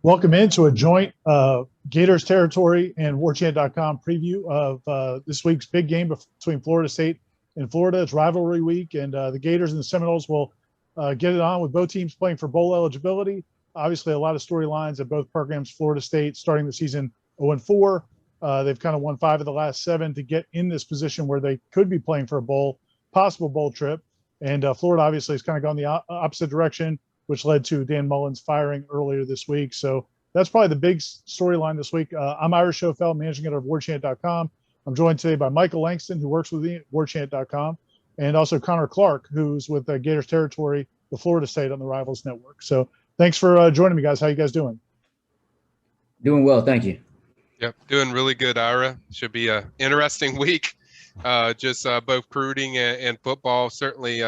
Welcome into a joint Gators territory and Warchant.com preview of this week's big game between Florida State and Florida. It's rivalry week, and the Gators and the Seminoles will get it on with both teams playing for bowl eligibility. Obviously, a lot of storylines at both programs. Florida State starting the season 0-4. They've kind of won 5 of the last 7 to get in this position where they could be playing for a possible bowl trip. And Florida obviously has kind of gone the opposite direction, which led to Dan Mullen's firing earlier this week. So that's probably the big storyline this week. I'm Ira Schoffel, managing editor of Warchant.com. I'm joined today by Michael Langston, who works with me at Warchant.com, and also Conner Clarke, who's with Gators Territory, the Florida State on the Rivals Network. So thanks for joining me, guys. How you guys doing? Doing well, thank you. Yep, doing really good, Ira. Should be an interesting week. Just both recruiting and football. Certainly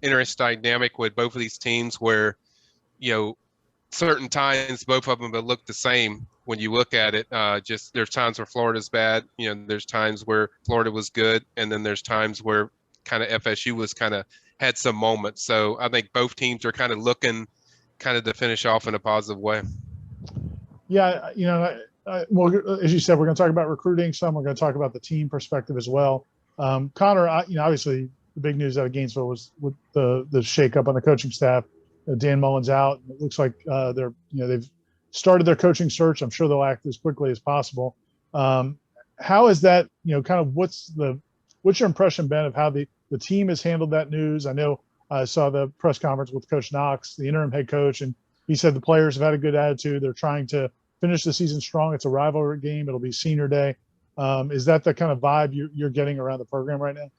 interesting dynamic with both of these teams where, certain times both of them look the same when you look at it. Just there's times where Florida's bad. There's times where Florida was good, and then there's times where kind of FSU was kind of had some moments. So I think both teams are kind of looking kind of to finish off in a positive way. Yeah, well, as you said, we're going to talk about recruiting some. We're going to talk about the team perspective as well. Conner, obviously the big news out of Gainesville was with the shakeup on the coaching staff. Dan Mullen's out. It looks like they've started their coaching search. I'm sure they'll act as quickly as possible. How is that? Kind of what's your impression, Ben, of how the team has handled that news? I know I saw the press conference with Coach Knox, the interim head coach, and he said the players have had a good attitude. They're trying to finish the season strong. It's a rivalry game. It'll be senior day. Is that the kind of vibe you're getting around the program right now?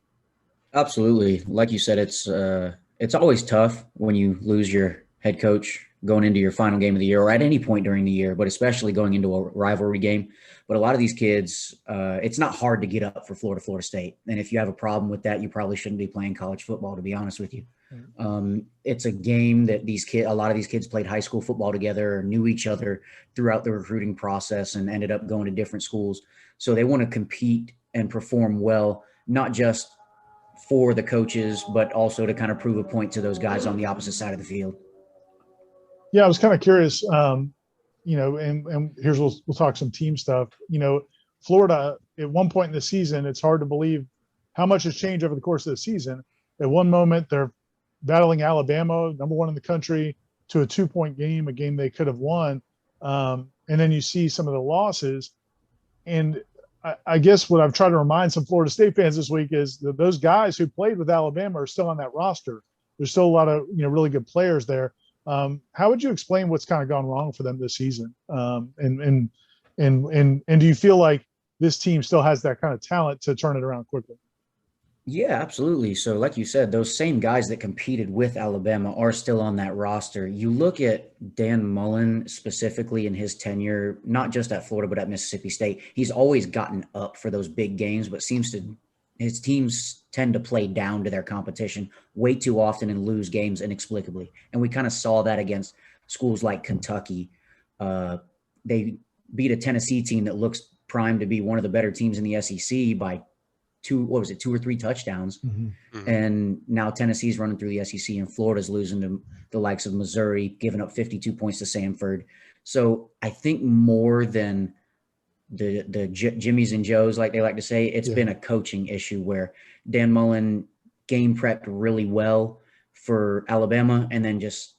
Absolutely. Like you said, it's always tough when you lose your head coach going into your final game of the year or at any point during the year, but especially going into a rivalry game. But a lot of these kids, it's not hard to get up for Florida State. And if you have a problem with that, you probably shouldn't be playing college football, to be honest with you. It's a game that a lot of these kids played high school football together or knew each other throughout the recruiting process and ended up going to different schools. So they want to compete and perform well, not just for the coaches, but also to kind of prove a point to those guys on the opposite side of the field. Yeah, I was kind of curious, and here's we'll talk some team stuff. Florida, at one point in the season, it's hard to believe how much has changed over the course of the season. At one moment, they're battling Alabama, number 1 in the country, to a 2-point game, a game they could have won. And then you see some of the losses. And I guess what I've tried to remind some Florida State fans this week is that those guys who played with Alabama are still on that roster. There's still a lot of really good players there. How would you explain what's kind of gone wrong for them this season? And do you feel like this team still has that kind of talent to turn it around quickly? Yeah, absolutely. So like you said, those same guys that competed with Alabama are still on that roster. You look at Dan Mullen specifically in his tenure, not just at Florida, but at Mississippi State. He's always gotten up for those big games, but his teams tend to play down to their competition way too often and lose games inexplicably. And we kind of saw that against schools like Kentucky. They beat a Tennessee team that looks primed to be one of the better teams in the SEC by 2 or 3 touchdowns. Mm-hmm. And now Tennessee's running through the SEC and Florida's losing to the likes of Missouri, giving up 52 points to Samford. So I think more than the Jimmies and Joes, like they like to say, it's been a coaching issue where Dan Mullen game prepped really well for Alabama and then just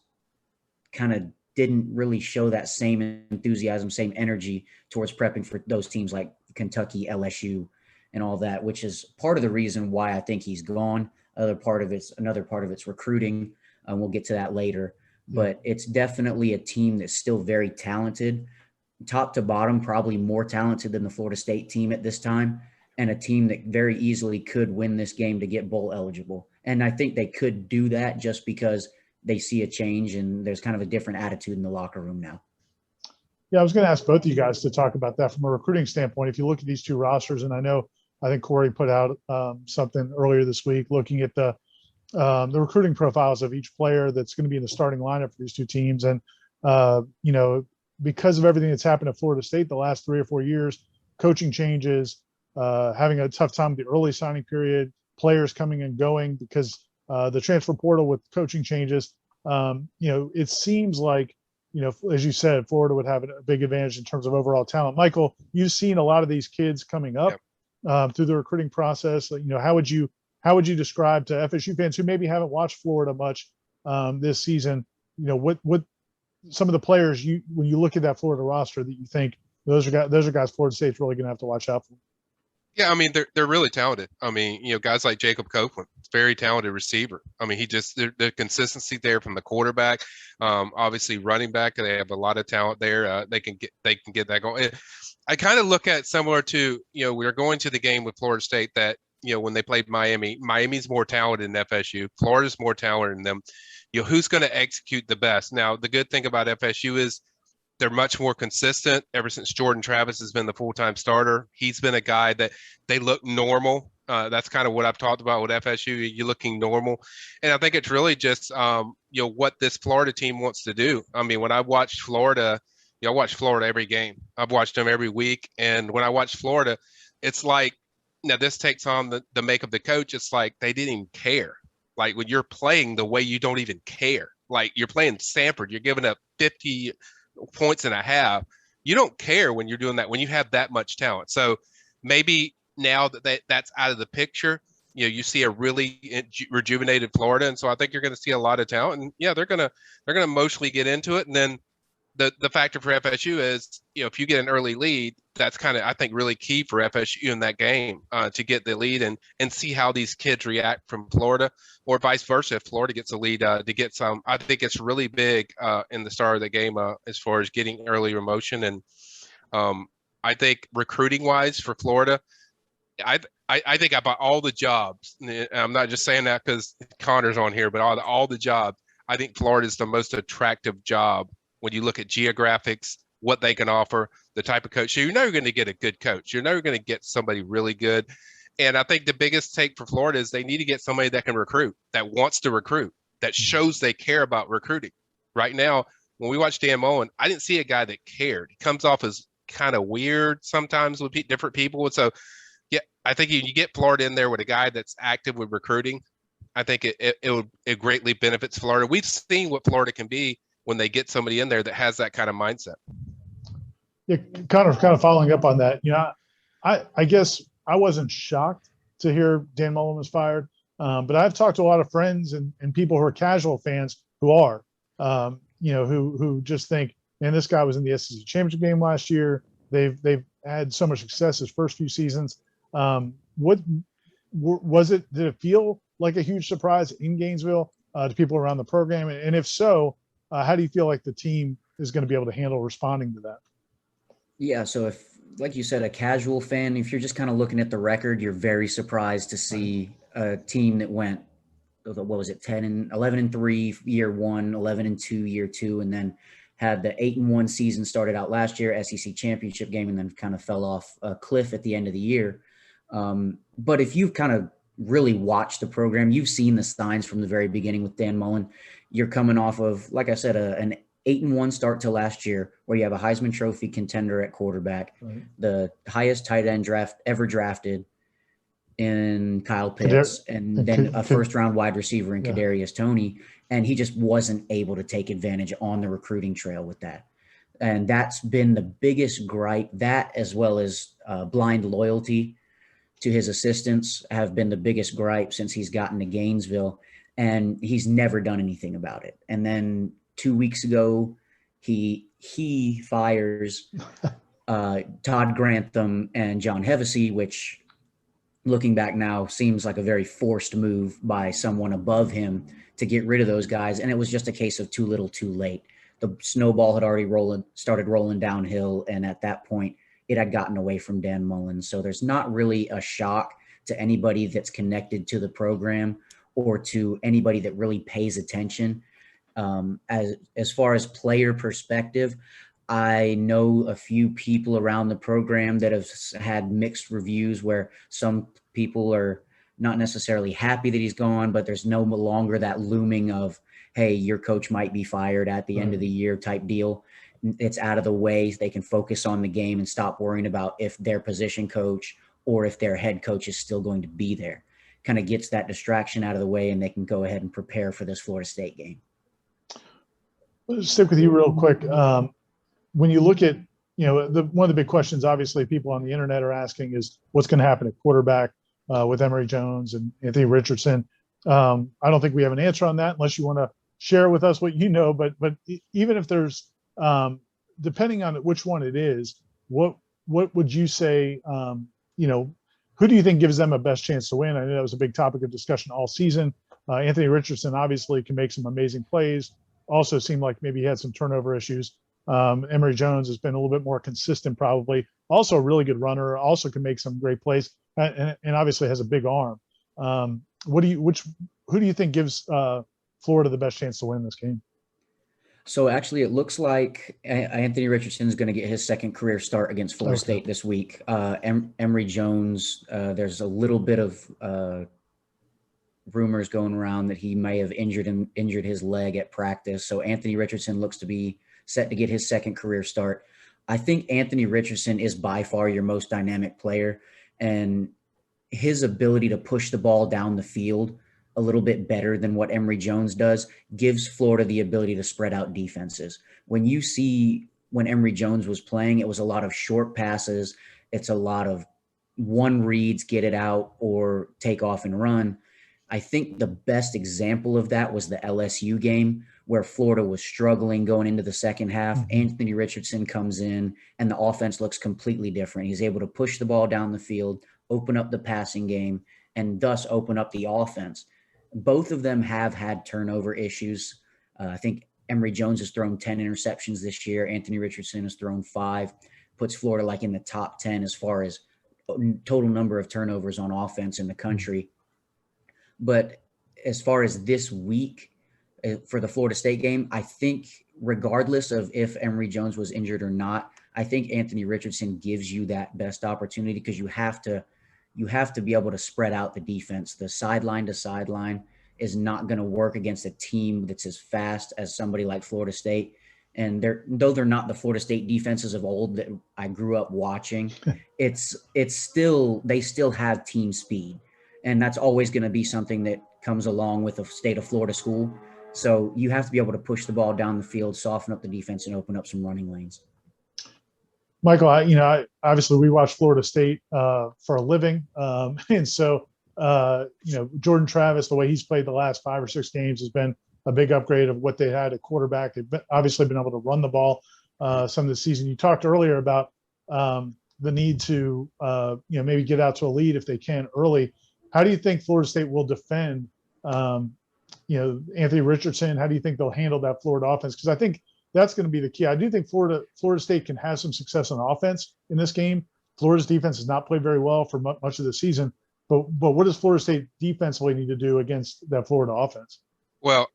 kind of didn't really show that same enthusiasm, same energy towards prepping for those teams like Kentucky, LSU, and all that, which is part of the reason why I think he's gone. Another part of it's recruiting. We'll get to that later, but it's definitely a team that's still very talented, top to bottom, probably more talented than the Florida State team at this time, and a team that very easily could win this game to get bowl eligible. And I think they could do that just because they see a change and there's kind of a different attitude in the locker room now. Yeah, I was going to ask both of you guys to talk about that from a recruiting standpoint. If you look at these two rosters, and I think Corey put out something earlier this week looking at the recruiting profiles of each player that's going to be in the starting lineup for these two teams. And, because of everything that's happened at Florida State the last 3 or 4 years, coaching changes, having a tough time with the early signing period, players coming and going because the transfer portal with coaching changes, it seems like as you said, Florida would have a big advantage in terms of overall talent. Michael, you've seen a lot of these kids coming up through the recruiting process. How would you describe to FSU fans who maybe haven't watched Florida much this season, what some of the players when you look at that Florida roster that you think those are guys Florida State's really going to have to watch out for? Yeah, I mean, they're really talented. I mean, guys like Jacob Copeland, very talented receiver. I mean, the consistency there from the quarterback, obviously running back. They have a lot of talent there. They can get that going. I kind of look at similar to, we're going to the game with Florida State that, when they played Miami, Miami's more talented than FSU. Florida's more talented than them. Who's going to execute the best? Now, the good thing about FSU is they're much more consistent. Ever since Jordan Travis has been the full-time starter, he's been a guy that they look normal. That's kind of what I've talked about with FSU. You're looking normal. And I think it's really just, what this Florida team wants to do. I mean, when I watched Florida, I watch Florida every game. I've watched them every week. And when I watch Florida, it's like, now this takes on the make of the coach. It's like they didn't even care. Like when you're playing the way you don't even care. Like you're playing Stanford, you're giving up 50 points and a half. You don't care when you're doing that, when you have that much talent. So maybe now that's out of the picture, you see a really rejuvenated Florida. And so I think you're going to see a lot of talent, and they're going to mostly get into it. And then the factor for FSU is, if you get an early lead, that's kind of, I think, really key for FSU in that game, to get the lead and see how these kids react from Florida, or vice versa. If Florida gets a lead, to get some, I think it's really big in the start of the game as far as getting early emotion. And I think recruiting wise for Florida, I think about all the jobs. I'm not just saying that because Connor's on here, but all the jobs, I think Florida is the most attractive job when you look at geographics, what they can offer, the type of coach. So you're going to get a good coach. You're never going to get somebody really good. And I think the biggest take for Florida is they need to get somebody that can recruit, that wants to recruit, that shows they care about recruiting. Right now, when we watch Dan Mullen, I didn't see a guy that cared. He comes off as kind of weird sometimes with different people. And so, I think you get Florida in there with a guy that's active with recruiting. I think it greatly benefits Florida. We've seen what Florida can be when they get somebody in there that has that kind of mindset. Yeah, kind of following up on that. I guess I wasn't shocked to hear Dan Mullen was fired, but I've talked to a lot of friends and people who are casual fans who are, who just think, man, this guy was in the SEC championship game last year. They've had so much success his first few seasons. What was it? Did it feel like a huge surprise in Gainesville to people around the program? And if so, how do you feel like the team is going to be able to handle responding to that? Yeah, so if, like you said, a casual fan, if you're just kind of looking at the record, you're very surprised to see a team that went, what was it, 11-3 year one, 11-2 year two, and then had the 8-1 season started out last year, SEC championship game, and then kind of fell off a cliff at the end of the year. But if you've kind of really watched the program, you've seen the signs from the very beginning with Dan Mullen. You're coming off of, like I said, an 8-1 start to last year, where you have a Heisman Trophy contender at quarterback, right, the highest tight end ever drafted in Kyle Pitts, and then a first-round wide receiver in Kadarius Toney, and he just wasn't able to take advantage on the recruiting trail with that. And that's been the biggest gripe. That, as well as blind loyalty to his assistants, have been the biggest gripe since he's gotten to Gainesville, and he's never done anything about it. And then 2 weeks ago, he fires Todd Grantham and John Hevesy, which, looking back now, seems like a very forced move by someone above him to get rid of those guys. And it was just a case of too little, too late. The snowball had already started rolling downhill, and at that point, it had gotten away from Dan Mullen. So there's not really a shock to anybody that's connected to the program or to anybody that really pays attention. As far as player perspective, I know a few people around the program that have had mixed reviews, where some people are not necessarily happy that he's gone, but there's no longer that looming of, hey, your coach might be fired at the end of the year type deal. It's out of the way. They can focus on the game and stop worrying about if their position coach or if their head coach is still going to be there. Kind of gets that distraction out of the way, and they can go ahead and prepare for this Florida State game. Let's stick with you real quick. When you look at, one of the big questions, obviously, people on the internet are asking is what's going to happen at quarterback with Emory Jones and Anthony Richardson. I don't think we have an answer on that unless you want to share with us what you know. But even if there's, depending on which one it is, what would you say? Who do you think gives them a best chance to win? I know that was a big topic of discussion all season. Anthony Richardson obviously can make some amazing plays. Also seemed like maybe he had some turnover issues. Emory Jones has been a little bit more consistent, probably. Also a really good runner. Also can make some great plays, and obviously has a big arm. Who do you think gives Florida the best chance to win this game? So actually, it looks like Anthony Richardson is going to get his second career start against Florida State this week. Emory Jones, there's a little bit of rumors going around that he may have injured his leg at practice. So Anthony Richardson looks to be set to get his second career start. I think Anthony Richardson is by far your most dynamic player, and his ability to push the ball down the field a little bit better than what Emory Jones does gives Florida the ability to spread out defenses. When Emory Jones was playing, it was a lot of short passes. It's a lot of one reads, get it out, or take off and run. I think the best example of that was the LSU game where Florida was struggling going into the second half. Mm-hmm. Anthony Richardson comes in and the offense looks completely different. He's able to push the ball down the field, open up the passing game, and thus open up the offense. Both of them have had turnover issues. I think Emory Jones has thrown 10 interceptions this year. Anthony Richardson has thrown 5, puts Florida like in the top 10 as far as total number of turnovers on offense in the country. But as far as this week for the Florida State game, I think regardless of if Emory Jones was injured or not, I think Anthony Richardson gives you that best opportunity because you have to be able to spread out the defense. The sideline to sideline is not going to work against a team that's as fast as somebody like Florida State. And though they're not the Florida State defenses of old that I grew up watching, they still have team speed. And that's always going to be something that comes along with a state of Florida school. So you have to be able to push the ball down the field, soften up the defense, and open up some running lanes. Michael, obviously we watch Florida State for a living. And so, Jordan Travis, the way he's played the last 5 or 6 games has been a big upgrade of what they had at quarterback. They've obviously been able to run the ball some of the season. You talked earlier about the need to, maybe get out to a lead if they can early. How do you think Florida State will defend, Anthony Richardson? How do you think they'll handle that Florida offense? Because I think that's going to be the key. I do think Florida State can have some success on offense in this game. Florida's defense has not played very well for much of the season. But what does Florida State defensively need to do against that Florida offense? Well,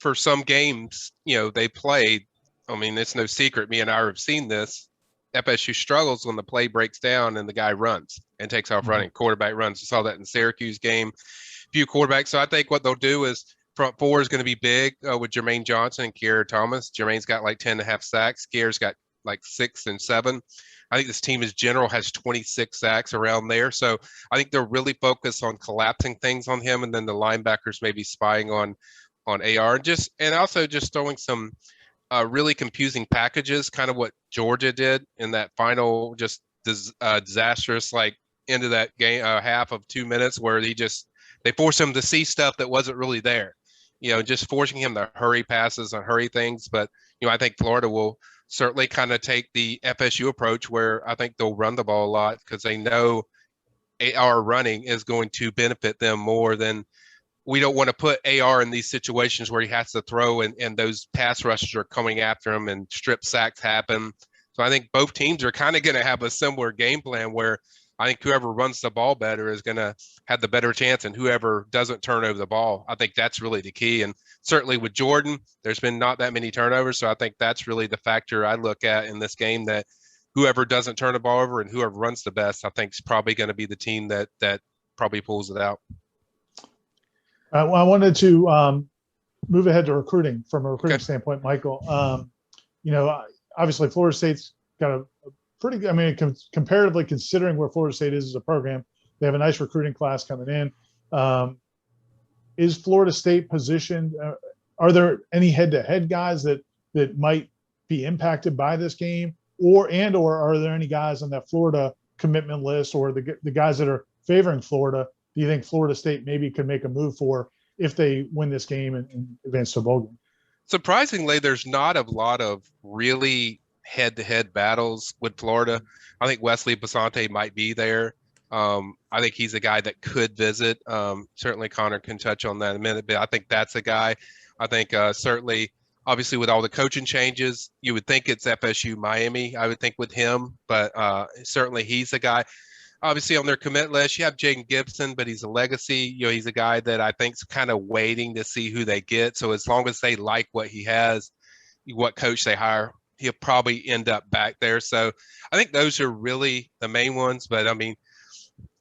for some games, they played. I mean, it's no secret. Me and I have seen this. FSU struggles when the play breaks down and the guy runs and takes off running. Quarterback runs. We saw that in the Syracuse game. Few quarterbacks. So I think what they'll do is front four is going to be big with Jermaine Johnson and Kier Thomas. Jermaine's got like 10.5 sacks. Kier's got like 6 and 7. I think this team as general has 26 sacks around there. So I think they're really focused on collapsing things on him, and then the linebackers maybe spying on AR and also just throwing some really confusing packages, kind of what Georgia did in that final just disastrous end of that game half of 2 minutes where they forced him to see stuff that wasn't really there, just forcing him to hurry passes and hurry things. But I think Florida will certainly kind of take the FSU approach where I think they'll run the ball a lot because they know AR running is going to benefit them more than we don't want to put AR in these situations where he has to throw and those pass rushers are coming after him and strip sacks happen. So I think both teams are kind of going to have a similar game plan where I think whoever runs the ball better is going to have the better chance, and whoever doesn't turn over the ball, I think that's really the key. And certainly with Jordan, there's been not that many turnovers. So I think that's really the factor I look at in this game, that whoever doesn't turn the ball over and whoever runs the best, I think is probably going to be the team that probably pulls it out. Well, I wanted to move ahead to recruiting from a recruiting standpoint, Michael. Obviously Florida State's got a pretty, comparatively considering where Florida State is as a program, they have a nice recruiting class coming in. Is Florida State positioned? are there any head-to-head guys that might be impacted by this game, or are there any guys on that Florida commitment list, or the guys that are favoring Florida? Do you think Florida State maybe could make a move for if they win this game and advance to a bowl game? Surprisingly, there's not a lot of really head-to-head battles with Florida. I think Wesley Basante might be there. I think he's a guy that could visit. Certainly Conner can touch on that in a minute, but I think that's a guy. I think certainly, obviously with all the coaching changes, you would think it's FSU Miami, I would think with him, but certainly he's a guy. Obviously on their commit list, you have Jaden Gibson, but he's a legacy. He's a guy that I think's kind of waiting to see who they get. So as long as they like what he has, what coach they hire, he'll probably end up back there. So I think those are really the main ones. But I mean,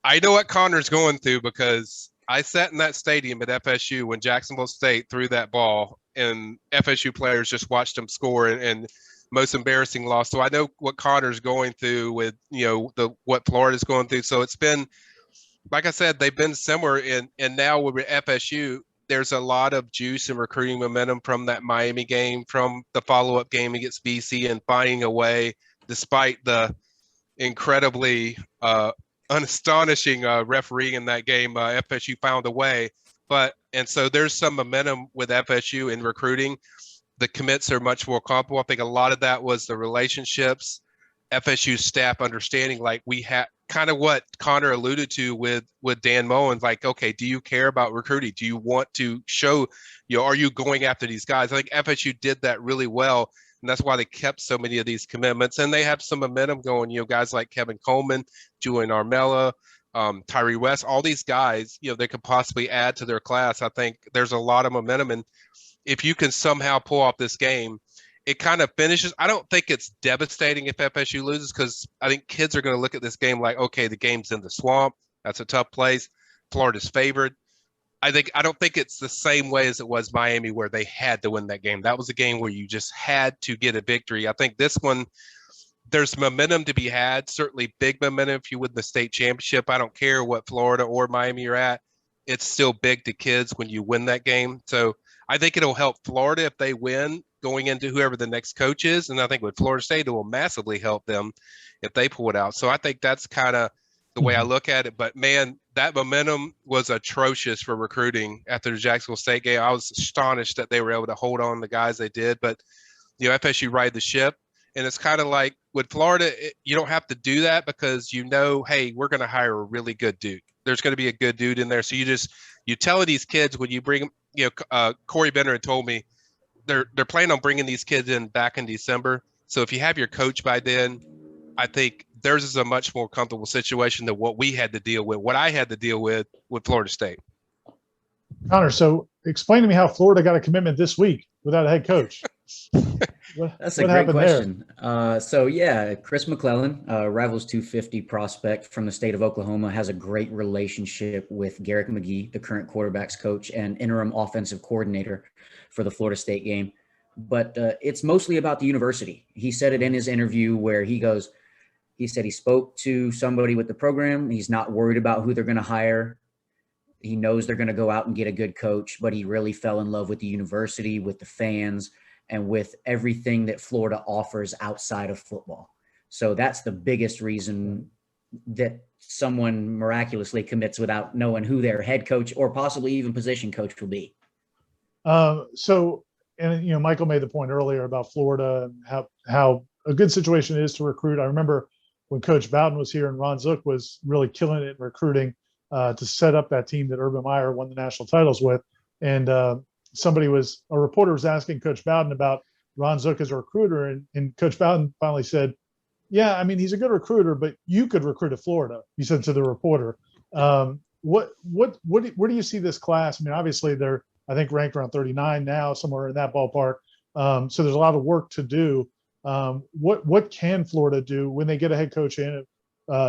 I know what Connor's going through because I sat in that stadium at FSU when Jacksonville State threw that ball and FSU players just watched them score and most embarrassing loss. So I know what Connor's going through with, what Florida's going through. So it's been, like I said, they've been similar and now with FSU, there's a lot of juice and recruiting momentum from that Miami game, from the follow-up game against BC and finding a way, despite the incredibly astonishing refereeing in that game, FSU found a way. And so there's some momentum with FSU in recruiting. The commits are much more comparable. I think a lot of that was the relationships, FSU staff understanding, like we had kind of what Conner alluded to with Dan Mullen, like, okay, do you care about recruiting? Do you want to show, are you going after these guys? I think FSU did that really well. And that's why they kept so many of these commitments. And they have some momentum going, guys like Kevin Coleman, Julian Armella, Tyree West, all these guys, they could possibly add to their class. I think there's a lot of momentum. And if you can somehow pull off this game, it kind of finishes. I don't think it's devastating if FSU loses because I think kids are going to look at this game like, okay, the game's in the swamp. That's a tough place. Florida's favored. I don't think it's the same way as it was Miami where they had to win that game. That was a game where you just had to get a victory. I think this one, there's momentum to be had, certainly big momentum if you win the state championship. I don't care what Florida or Miami you're at. It's still big to kids when you win that game. So I think it'll help Florida if they win going into whoever the next coach is. And I think with Florida State, it will massively help them if they pull it out. So I think that's kind of the way I look at it. But, man, that momentum was atrocious for recruiting after the Jacksonville State game. I was astonished that they were able to hold on the guys they did. But, FSU ride the ship. And it's kind of like with Florida, you don't have to do that because hey, we're going to hire a really good dude. There's going to be a good dude in there. So you tell these kids when you bring them, Corey Bender had told me they're planning on bringing these kids in back in December. So if you have your coach by then, I think theirs is a much more comfortable situation than what we had to deal with, what I had to deal with Florida State. Conner, so explain to me how Florida got a commitment this week without a head coach. That's a great question. Chris McClellan, Rivals 250 prospect from the state of Oklahoma, has a great relationship with Garrick McGee, the current quarterback's coach and interim offensive coordinator for the Florida State game. But it's mostly about the university. He said it in his interview where he said he spoke to somebody with the program. He's not worried about who they're going to hire. He knows they're going to go out and get a good coach, but he really fell in love with the university, with the fans, and with everything that Florida offers outside of football. So that's the biggest reason that someone miraculously commits without knowing who their head coach or possibly even position coach will be. Michael made the point earlier about Florida and how a good situation it is to recruit. I remember when Coach Bowden was here and Ron Zook was really killing it in recruiting to set up that team that Urban Meyer won the national titles with. And a reporter was asking Coach Bowden about Ron Zook as a recruiter, and Coach Bowden finally said, yeah, I mean, he's a good recruiter, but you could recruit at Florida, he said to the reporter. Where do you see this class? I mean, obviously they're, I think, ranked around 39 now, somewhere in that ballpark. So there's a lot of work to do. What can Florida do when they get a head coach in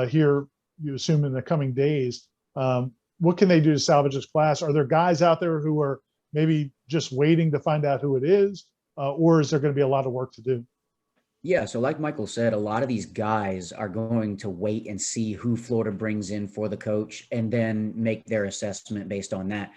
here, you assume in the coming days? What can they do to salvage this class? Are there guys out there who are maybe just waiting to find out who it is, or is there going to be a lot of work to do? Yeah, so like Michael said, a lot of these guys are going to wait and see who Florida brings in for the coach and then make their assessment based on that.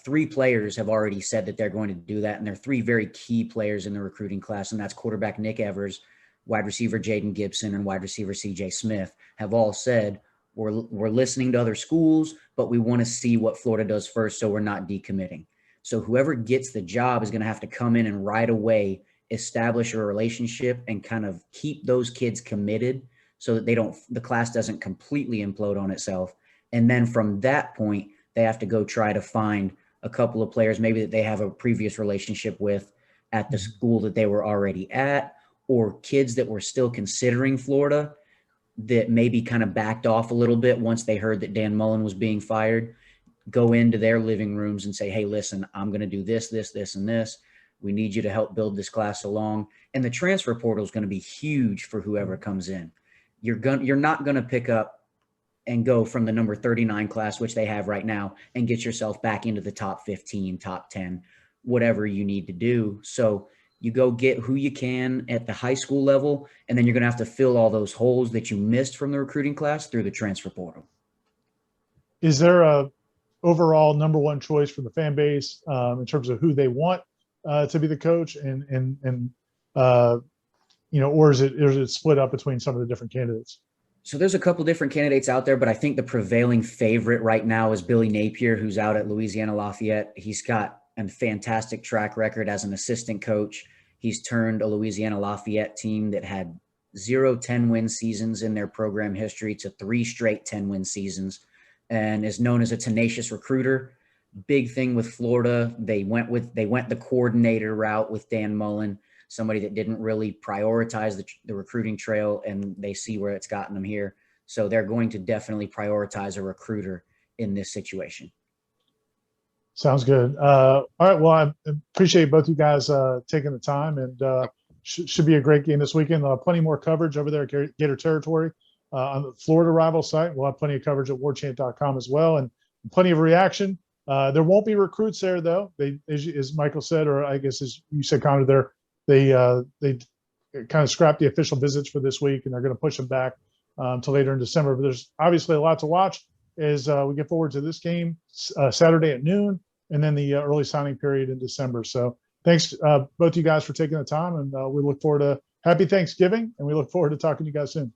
3 players have already said that they're going to do that, and they're 3 very key players in the recruiting class, and that's quarterback Nick Evers, wide receiver Jaden Gibson, and wide receiver CJ Smith have all said, we're listening to other schools, but we want to see what Florida does first, so we're not decommitting. So whoever gets the job is going to have to come in and right away establish a relationship and kind of keep those kids committed so that the class doesn't completely implode on itself. And then from that point, they have to go try to find a couple of players maybe that they have a previous relationship with at the school that they were already at, or kids that were still considering Florida that maybe kind of backed off a little bit once they heard that Dan Mullen was being fired, go into their living rooms and say, hey, listen, I'm going to do this, this, this, and this. We need you to help build this class along. And the transfer portal is going to be huge for whoever comes in. You're not going to pick up and go from the number 39 class, which they have right now, and get yourself back into the top 15, top 10, whatever you need to do. So you go get who you can at the high school level, and then you're going to have to fill all those holes that you missed from the recruiting class through the transfer portal. Is there a overall number one choice for the fan base in terms of who they want to be the coach, and or is it split up between some of the different candidates? So there's a couple different candidates out there, but I think the prevailing favorite right now is Billy Napier, who's out at Louisiana Lafayette. He's got a fantastic track record as an assistant coach. He's turned a Louisiana Lafayette team that had 0 10-win seasons in their program history to 3 straight 10-win seasons, and is known as a tenacious recruiter. Big thing with Florida, they went the coordinator route with Dan Mullen, somebody that didn't really prioritize the recruiting trail, and they see where it's gotten them here. So they're going to definitely prioritize a recruiter in this situation. Sounds good. All right. Well, I appreciate both you guys taking the time, and should be a great game this weekend. Plenty more coverage over there at Gator Territory on the Florida rival site. We'll have plenty of coverage at warchant.com as well, and plenty of reaction. There won't be recruits there, though. They, as Michael said, or I guess as you said, Conner, they kind of scrapped the official visits for this week, and they're going to push them back until later in December. But there's obviously a lot to watch as we get forward to this game Saturday at noon, and then the early signing period in December. So thanks both you guys for taking the time, and we look forward to happy Thanksgiving, and we look forward to talking to you guys soon.